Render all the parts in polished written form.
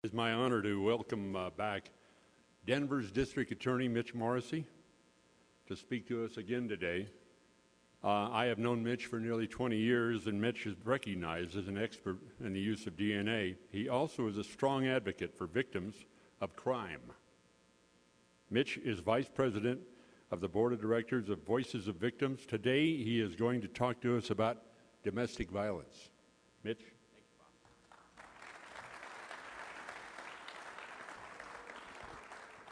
It's my honor to welcome back Denver's District Attorney, Mitch Morrissey, to speak to us again today. I have known Mitch for nearly 20 years, and Mitch is recognized as an expert in the use of DNA. He also is a strong advocate for victims of crime. Mitch is Vice President of the Board of Directors of Voices of Victims. Today, he is going to talk to us about domestic violence. Mitch?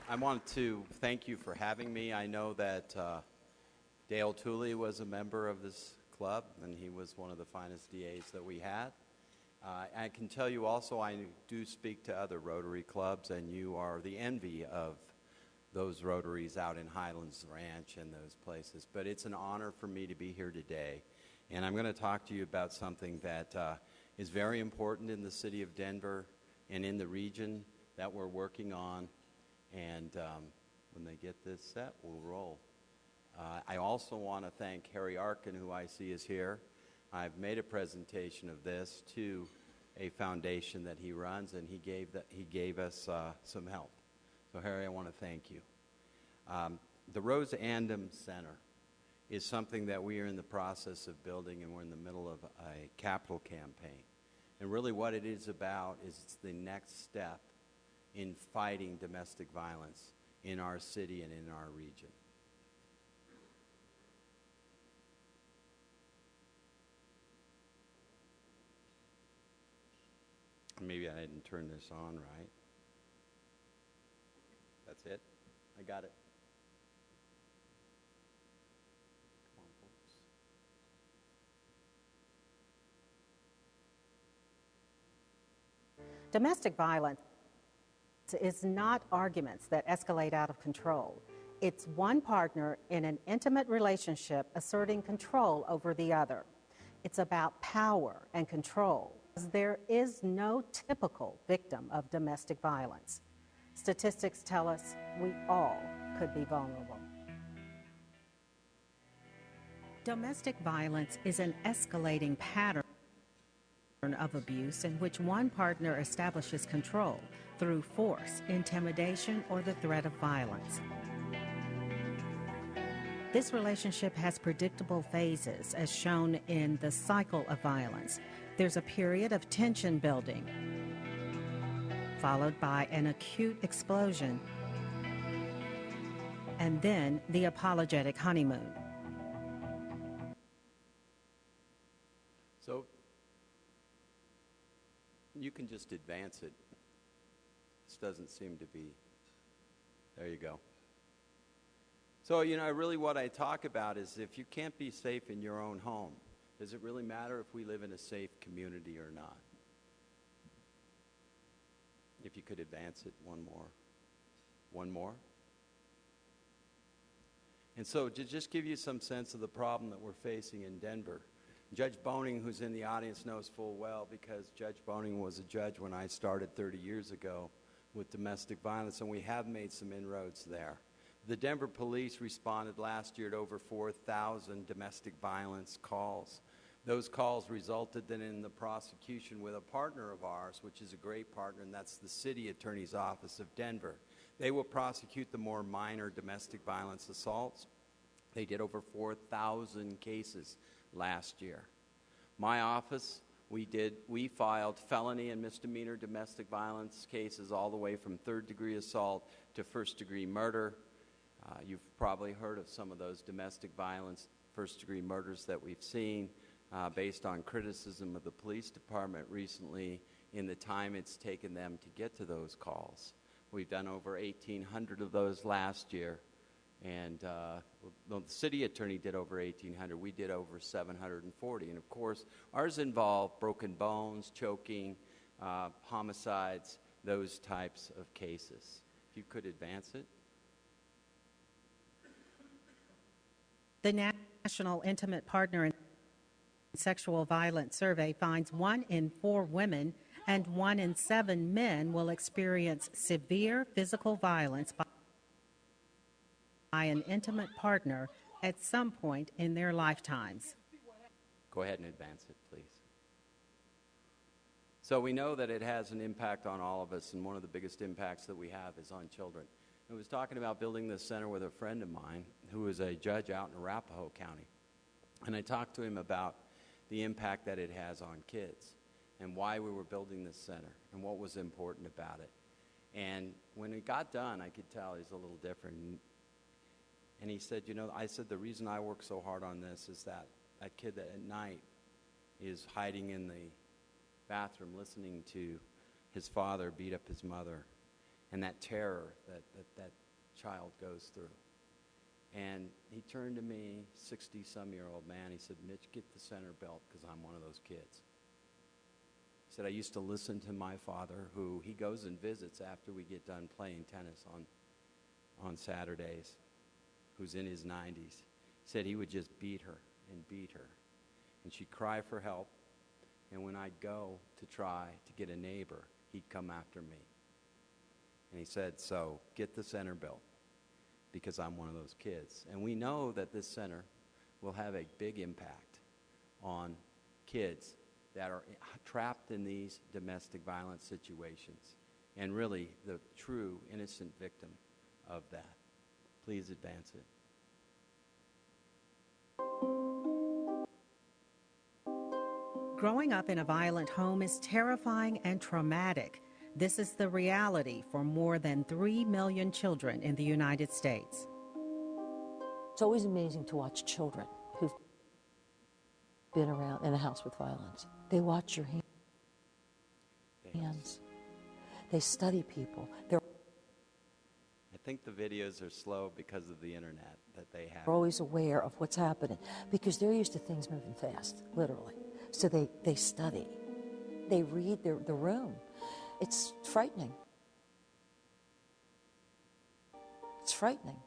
I want to thank you for having me. I know that Dale Tooley was a member of this club, and he was one of the finest DAs that we had. I can tell you also I do speak to other Rotary clubs, and you are the envy of those Rotaries out in Highlands Ranch and those places. But it's an honor for me to be here today, and I'm going to talk to you about something that is very important in the city of Denver and in the region that we're working on. And when they get this set, we'll roll. I also want to thank Harry Arkin, who I see is here. I've made a presentation of this to a foundation that he runs, and he gave us some help. So, Harry, I want to thank you. The Rose Andom Center is something that we are in the process of building, and we're in the middle of a capital campaign. And really what it is about is it's the next step in fighting domestic violence in our city and in our region. Maybe I didn't turn this on right. That's it? I got it. Come on, folks. Domestic violence is not arguments that escalate out of control. It's one partner in an intimate relationship asserting control over the other. It's about power and control. There is no typical victim of domestic violence. Statistics tell us we all could be vulnerable. Domestic violence is an escalating pattern of abuse in which one partner establishes control through force, intimidation, or the threat of violence. This relationship has predictable phases, as shown in the cycle of violence. There's a period of tension building, followed by an acute explosion, and then the apologetic honeymoon. So you can just advance it. This doesn't seem to be. There you go. So, really what I talk about is if you can't be safe in your own home, does it really matter if we live in a safe community or not? If you could advance it one more. One more. And so to just give you some sense of the problem that we're facing in Denver, Judge Boning, who's in the audience, knows full well because Judge Boning was a judge when I started 30 years ago with domestic violence, and we have made some inroads there. The Denver police responded last year to over 4,000 domestic violence calls. Those calls resulted then in the prosecution with a partner of ours, which is a great partner, and that's the City Attorney's Office of Denver. They will prosecute the more minor domestic violence assaults. They did over 4,000 cases last year. My office, we filed felony and misdemeanor domestic violence cases all the way from third-degree assault to first-degree murder. You've probably heard of some of those domestic violence first-degree murders that we've seen based on criticism of the police department recently in the time it's taken them to get to those calls. We've done over 1,800 of those last year, and the city attorney did over 1,800. We did over 740, and of course, ours involved broken bones, choking, homicides, those types of cases. If you could advance it. The National Intimate Partner in Sexual Violence Survey finds 1 in 4 women and 1 in 7 men will experience severe physical violence by an intimate partner at some point in their lifetimes. Go ahead and advance it, please. So we know that it has an impact on all of us, and one of the biggest impacts that we have is on children. I was talking about building this center with a friend of mine who is a judge out in Arapahoe County, and I talked to him about the impact that it has on kids and why we were building this center and what was important about it. And when it got done, I could tell he's a little different. And he said, I said, the reason I work so hard on this is that kid that at night is hiding in the bathroom listening to his father beat up his mother, and that terror that child goes through. And he turned to me, 60-some-year-old man, he said, Mitch, get the center built because I'm one of those kids. He said, I used to listen to my father, who he goes and visits after we get done playing tennis on Saturdays, who's in his 90s. He said he would just beat her, and she'd cry for help. And when I'd go to try to get a neighbor, he'd come after me. And he said, so get the center built because I'm one of those kids. And we know that this center will have a big impact on kids that are trapped in these domestic violence situations and really the true innocent victim of that. Please advance it. Growing up in a violent home is terrifying and traumatic. This is the reality for more than 3 million children in the United States. It's always amazing to watch children who've been around in a house with violence. They watch your hands. They study people. I think the videos are slow because of the internet that they have. They're always aware of what's happening because they're used to things moving fast, literally. So they study. They read the room. It's frightening. It's frightening.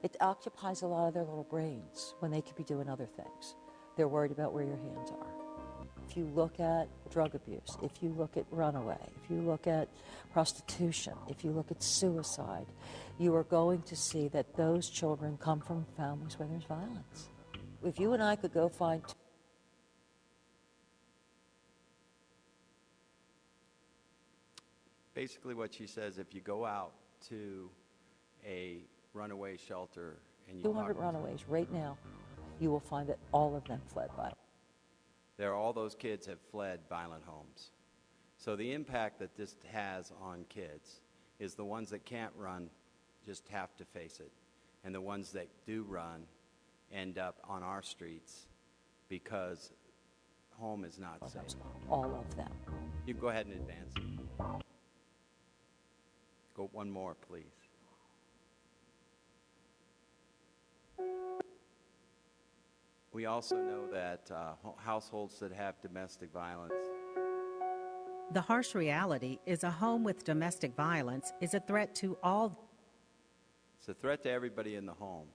It occupies a lot of their little brains when they could be doing other things. They're worried about where your hands are. If you look at drug abuse, if you look at runaway, if you look at prostitution, if you look at suicide, you are going to see that those children come from families where there's violence. If you and I could go find Basically what she says, if you go out to a runaway shelter and you 200 runaways right now, you will find that all of them fled violence. all those kids have fled violent homes. So the impact that this has on kids is the ones that can't run just have to face it. And the ones that do run end up on our streets because home is not safe. All of them. You can go ahead and advance it. Go one more, please. We also know that households that have domestic violence. The harsh reality is a home with domestic violence is a threat to all It's a threat to everybody in the home.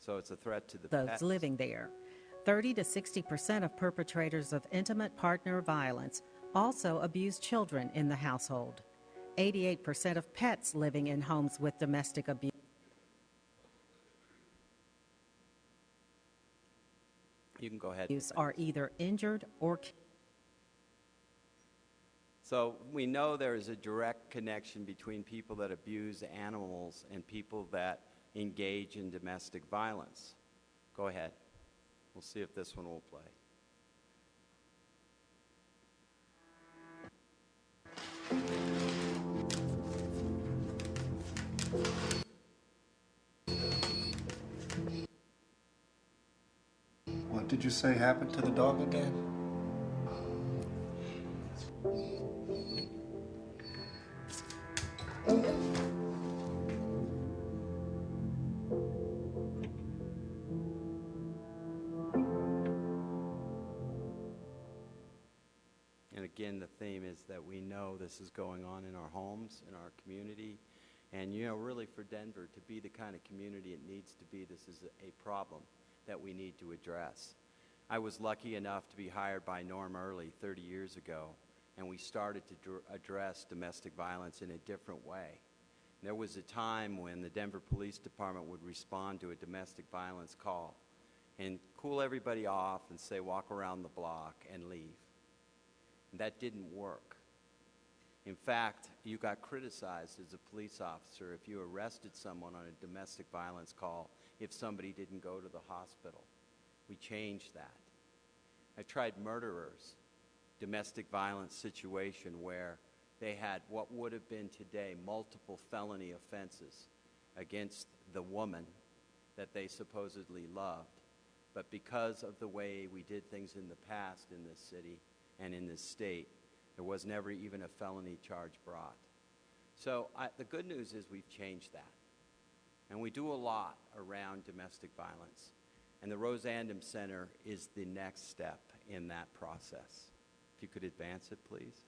So it's a threat to the those pets. living there. 30 to 60% of perpetrators of intimate partner violence also abuse children in the household. 88% of pets living in homes with domestic abuse You can go ahead. are either injured or killed. So we know there is a direct connection between people that abuse animals and people that engage in domestic violence. Go ahead. We'll see if this one will play. What did you say happened to the dog again? And again, the theme is that we know this is going on in our homes, in our community. And, really for Denver to be the kind of community it needs to be, this is a problem that we need to address. I was lucky enough to be hired by Norm Early 30 years ago, and we started to address domestic violence in a different way. There was a time when the Denver Police Department would respond to a domestic violence call and cool everybody off and say, walk around the block and leave. That didn't work. In fact, you got criticized as a police officer if you arrested someone on a domestic violence call if somebody didn't go to the hospital. We changed that. I tried murderers, domestic violence situation where they had what would have been today multiple felony offenses against the woman that they supposedly loved. But because of the way we did things in the past in this city and in this state, there was never even a felony charge brought. So the good news is we've changed that. And we do a lot around domestic violence. And the Rose Andom Center is the next step in that process. If you could advance it, please.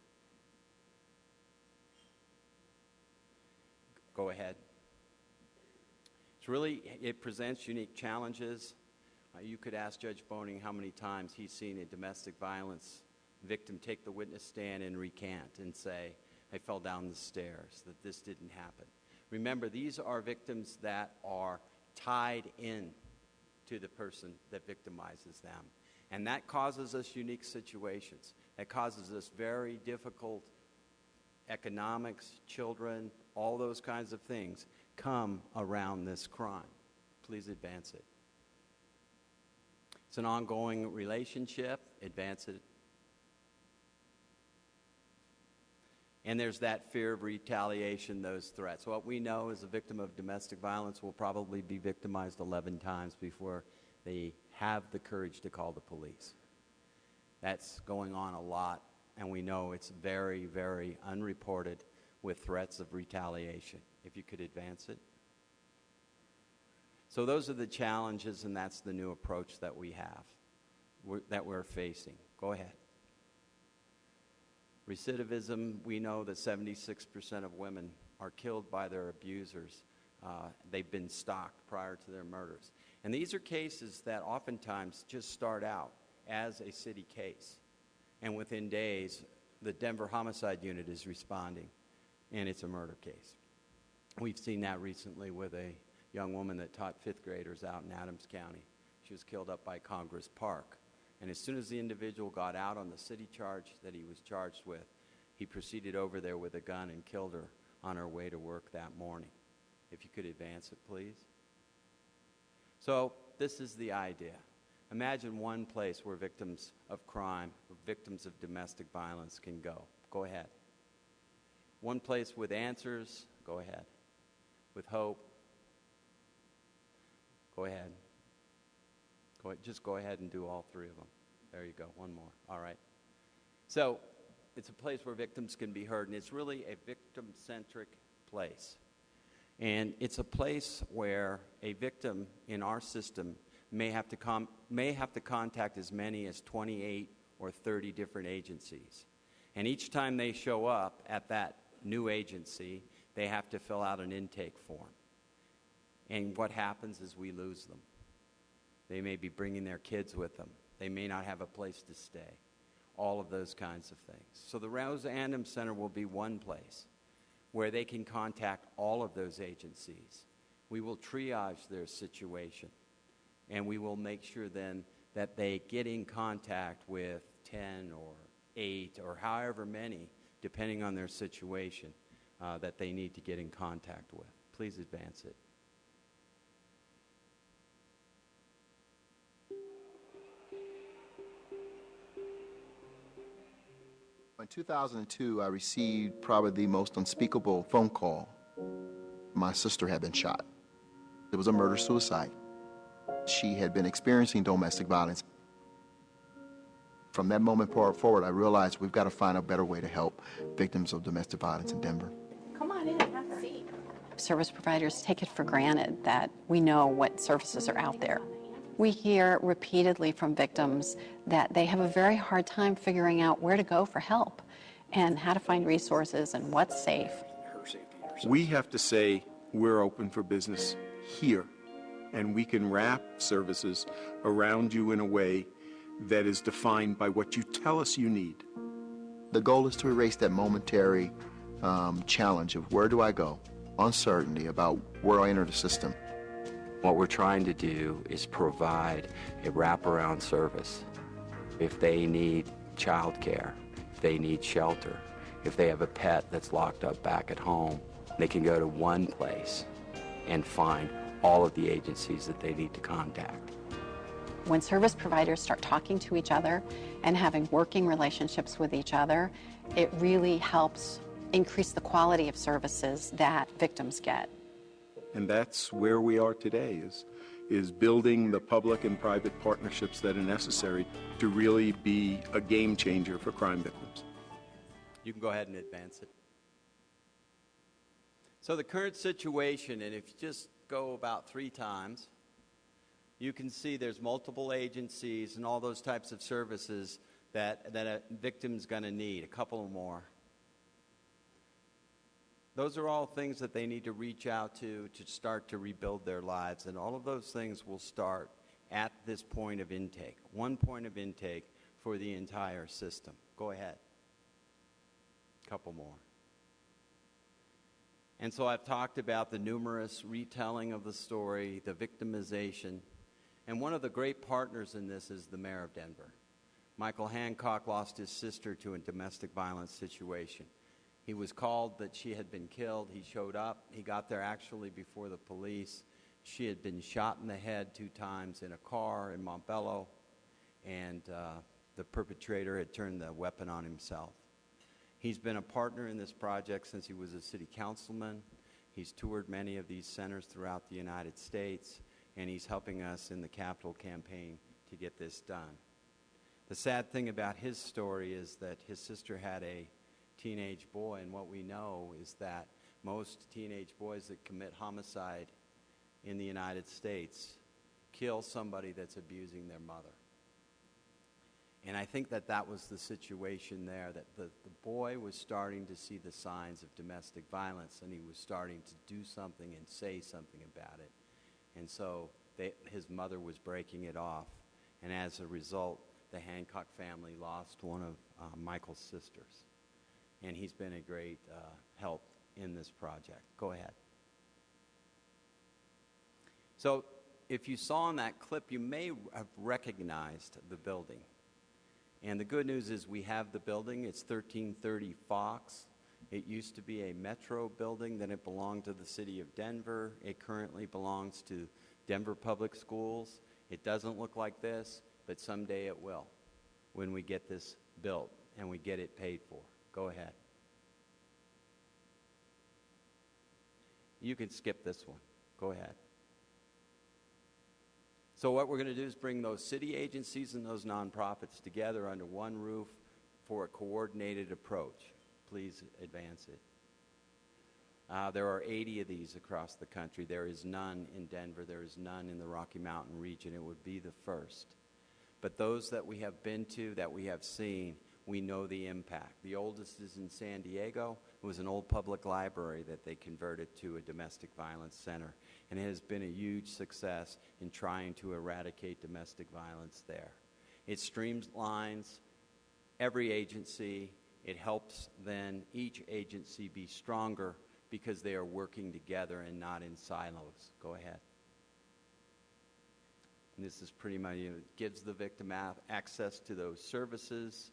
Go ahead. It presents unique challenges. You could ask Judge Boning how many times he's seen a domestic violence victim take the witness stand and recant and say, I fell down the stairs, that this didn't happen. Remember, these are victims that are tied in to the person that victimizes them. And that causes us unique situations. That causes us very difficult economics, children, all those kinds of things come around this crime. Please advance it. It's an ongoing relationship. Advance it. And there's that fear of retaliation, those threats. What we know is a victim of domestic violence will probably be victimized 11 times before they have the courage to call the police. That's going on a lot, and we know it's very, very unreported with threats of retaliation. If you could advance it. So those are the challenges, and that's the new approach that we have, that we're facing. Go ahead. Recidivism, we know that 76% of women are killed by their abusers. They've been stalked prior to their murders. And these are cases that oftentimes just start out as a city case. And within days, the Denver Homicide Unit is responding, and it's a murder case. We've seen that recently with a young woman that taught fifth graders out in Adams County. She was killed up by Congress Park. And as soon as the individual got out on the city charge that he was charged with, he proceeded over there with a gun and killed her on her way to work that morning. If you could advance it, please. So this is the idea. Imagine one place where victims of crime, victims of domestic violence can go. Go ahead. One place with answers. Go ahead. With hope. Go ahead. Just go ahead and do all three of them. There you go. One more. All right. So it's a place where victims can be heard, and it's really a victim-centric place. And it's a place where a victim in our system may have to contact as many as 28 or 30 different agencies. And each time they show up at that new agency, they have to fill out an intake form. And what happens is we lose them. They may be bringing their kids with them. They may not have a place to stay. All of those kinds of things. So the Rose Andom Center will be one place where they can contact all of those agencies. We will triage their situation, and we will make sure then that they get in contact with 10 or 8 or however many, depending on their situation, that they need to get in contact with. Please advance it. In 2002, I received probably the most unspeakable phone call. My sister had been shot. It was a murder-suicide. She had been experiencing domestic violence. From that moment forward, I realized we've got to find a better way to help victims of domestic violence in Denver. Come on in, have a seat. Service providers take it for granted that we know what services are out there. We hear repeatedly from victims that they have a very hard time figuring out where to go for help and how to find resources and what's safe. We have to say we're open for business here, and we can wrap services around you in a way that is defined by what you tell us you need. The goal is to erase that momentary challenge of where do I go, uncertainty about where I enter the system. What we're trying to do is provide a wraparound service. If they need child care, if they need shelter, if they have a pet that's locked up back at home, they can go to one place and find all of the agencies that they need to contact. When service providers start talking to each other and having working relationships with each other, it really helps increase the quality of services that victims get. And that's where we are today, is building the public and private partnerships that are necessary to really be a game changer for crime victims. You can go ahead and advance it. So the current situation, and if you just go about 3 times, you can see there's multiple agencies and all those types of services that a victim's going to need, a couple more. Those are all things that they need to reach out to start to rebuild their lives, and all of those things will start at this point of intake, one point of intake for the entire system. Go ahead. A couple more. And so I've talked about the numerous retelling of the story, the victimization, and one of the great partners in this is the mayor of Denver. Michael Hancock lost his sister to a domestic violence situation. He was called that she had been killed. He showed up. He got there actually before the police. She had been shot in the head 2 times in a car in Montbello, and the perpetrator had turned the weapon on himself. He's been a partner in this project since he was a city councilman. He's toured many of these centers throughout the United States, and he's helping us in the capital campaign to get this done. The sad thing about his story is that his sister had a teenage boy, and what we know is that most teenage boys that commit homicide in the United States kill somebody that's abusing their mother. And I think that that was the situation there, that the boy was starting to see the signs of domestic violence, and he was starting to do something and say something about it. And so his mother was breaking it off. And as a result, the Hancock family lost one of Michael's sisters. And he's been a great help in this project. Go ahead. So if you saw in that clip, you may have recognized the building. And the good news is we have the building. It's 1330 Fox. It used to be a Metro building. Then it belonged to the city of Denver. It currently belongs to Denver Public Schools. It doesn't look like this, but someday it will when we get this built and we get it paid for. Go ahead. You can skip this one. Go ahead. So what we're going to do is bring those city agencies and those nonprofits together under one roof for a coordinated approach. Please advance it. There are 80 of these across the country. There is none in Denver. There is none in the Rocky Mountain region. It would be the first. But those that we have been to, that we have seen, we know the impact. The oldest is in San Diego. It was an old public library that they converted to a domestic violence center. And it has been a huge success in trying to eradicate domestic violence there. It streamlines every agency. It helps then each agency be stronger because they are working together and not in silos. Go ahead. And this is pretty much, it gives the victim access to those services.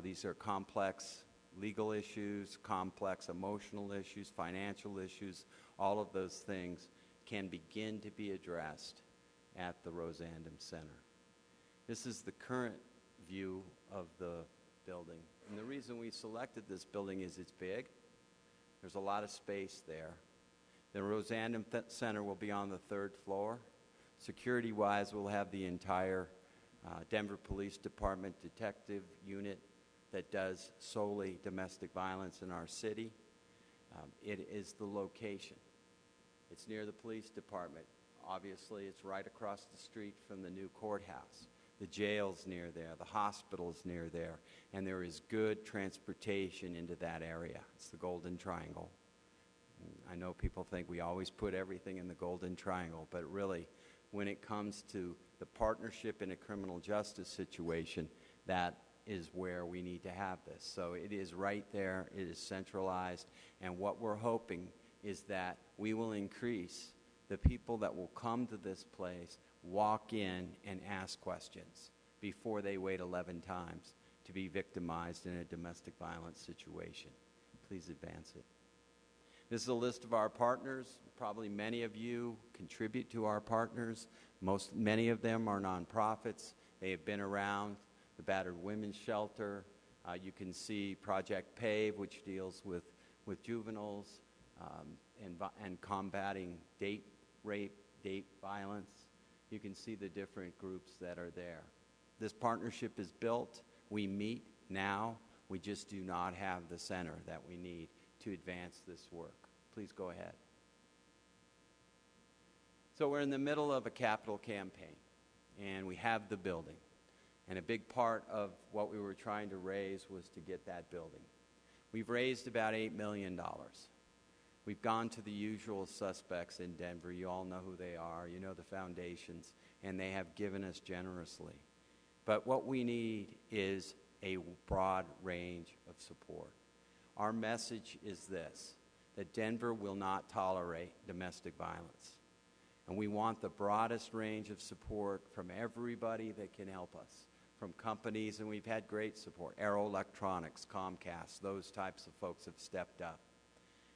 These are complex legal issues, complex emotional issues, financial issues. All of those things can begin to be addressed at the Andom Center. This is the current view of the building. And the reason we selected this building is it's big. There's a lot of space there. The Andom Center will be on the 3rd floor. Security-wise, we'll have the entire Denver Police Department detective unit that does solely domestic violence in our city. It is the location. It's near the police department. Obviously, it's right across the street from the new courthouse. The jail's near there, the hospital's near there, and there is good transportation into that area. It's the Golden Triangle. I know people think we always put everything in the Golden Triangle, but really, when it comes to the partnership in a criminal justice situation, that is where we need to have this. So it is right there, it is centralized, and what we're hoping is that we will increase the people that will come to this place, walk in and ask questions before they wait 11 times to be victimized in a domestic violence situation. Please advance it. This is a list of our partners. Probably many of you contribute to our partners. Many of them are nonprofits. They have been around. The Battered Women's Shelter. You can see Project PAVE, which deals with juveniles and combating date rape, date violence. You can see the different groups that are there. This partnership is built. We meet now. We just do not have the center that we need to advance this work. Please go ahead. So we're in the middle of a capital campaign, and we have the building. And a big part of what we were trying to raise was to get that building. We've raised about $8 million. We've gone to the usual suspects in Denver. You all know who they are. You know the foundations, and they have given us generously. But what we need is a broad range of support. Our message is this, that Denver will not tolerate domestic violence. And we want the broadest range of support from everybody that can help us, from companies, and we've had great support. Aero Electronics, Comcast, those types of folks have stepped up.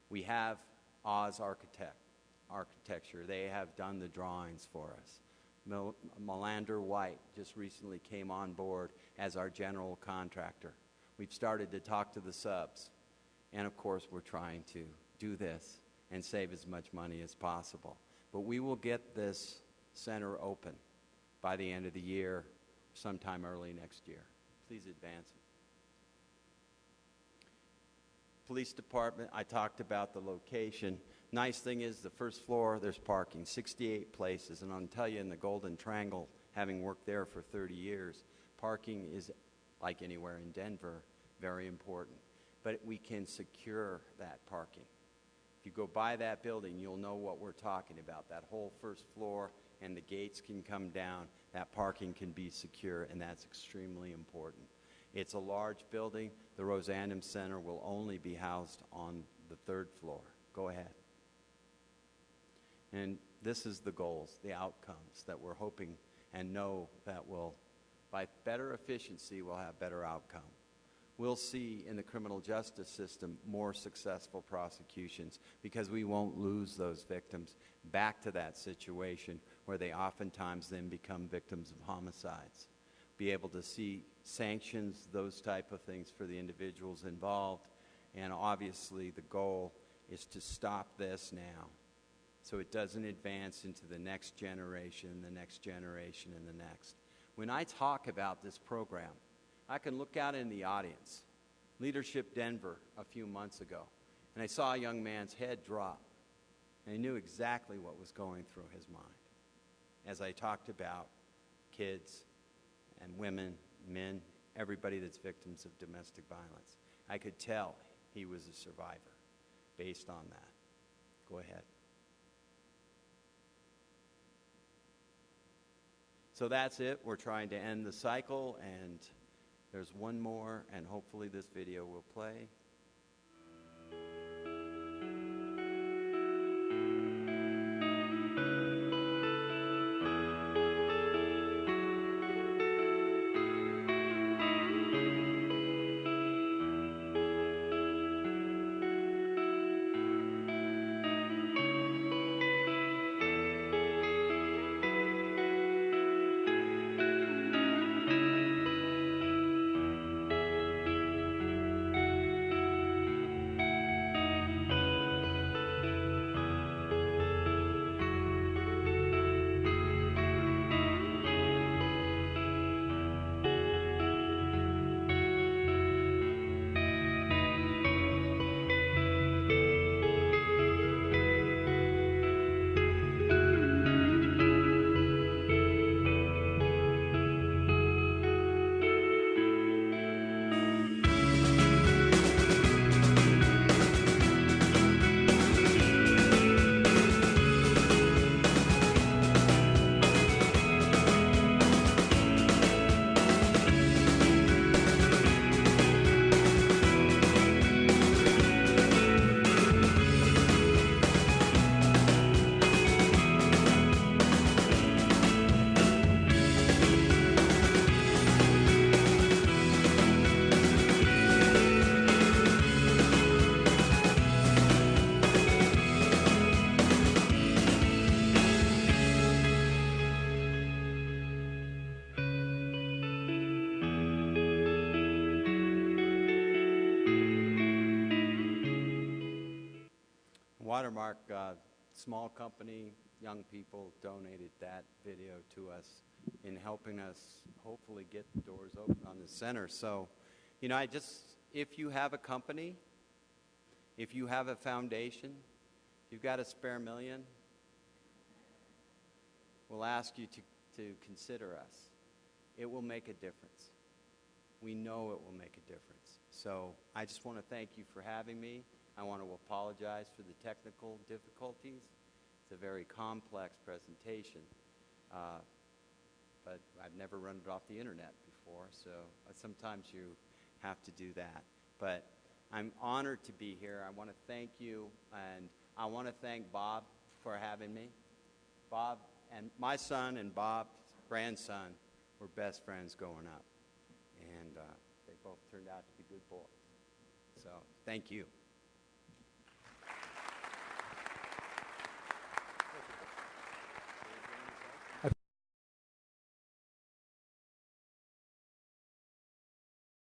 We have Oz Architecture. They have done the drawings for us. Melander White just recently came on board as our general contractor. We've started to talk to the subs. And of course, we're trying to do this and save as much money as possible. But we will get this center open by the end of the year, sometime early next year. Please advance it. Police department, I talked about the location. Nice thing is the first floor, there's parking, 68 places. And I'll tell you, in the Golden Triangle, having worked there for 30 years, parking is, like anywhere in Denver, very important. But we can secure that parking. If you go by that building, you'll know what we're talking about. That whole first floor, and the gates can come down. That parking can be secure, and that's extremely important. It's a large building. The Andom Center will only be housed on the third floor. Go ahead. And this is the goals, the outcomes that we're hoping and know that will, by better efficiency, we'll have better outcome. We'll see in the criminal justice system more successful prosecutions because we won't lose those victims back to that situation where they oftentimes then become victims of homicides. Be able to see sanctions, those type of things for the individuals involved. And obviously the goal is to stop this now so it doesn't advance into the next generation, the next generation, and the next. When I talk about this program, I can look out in the audience, Leadership Denver a few months ago, and I saw a young man's head drop, and I knew exactly what was going through his mind as I talked about kids and women, men, everybody that's victims of domestic violence. I could tell he was a survivor based on that. Go ahead. So that's it. We're trying to end the cycle, and there's one more, and hopefully this video will play. Watermark, small company, young people donated that video to us in helping us hopefully get the doors open on the center. So, you know, if you have a company, if you have a foundation, if you've got a spare million, we'll ask you to consider us. It will make a difference. We know it will make a difference. So I just want to thank you for having me. I want to apologize for the technical difficulties. It's a very complex presentation, but I've never run it off the internet before, so sometimes you have to do that. But I'm honored to be here. I want to thank you, and I want to thank Bob for having me. Bob and my son and Bob's grandson were best friends growing up, and they both turned out to be good boys. So thank you.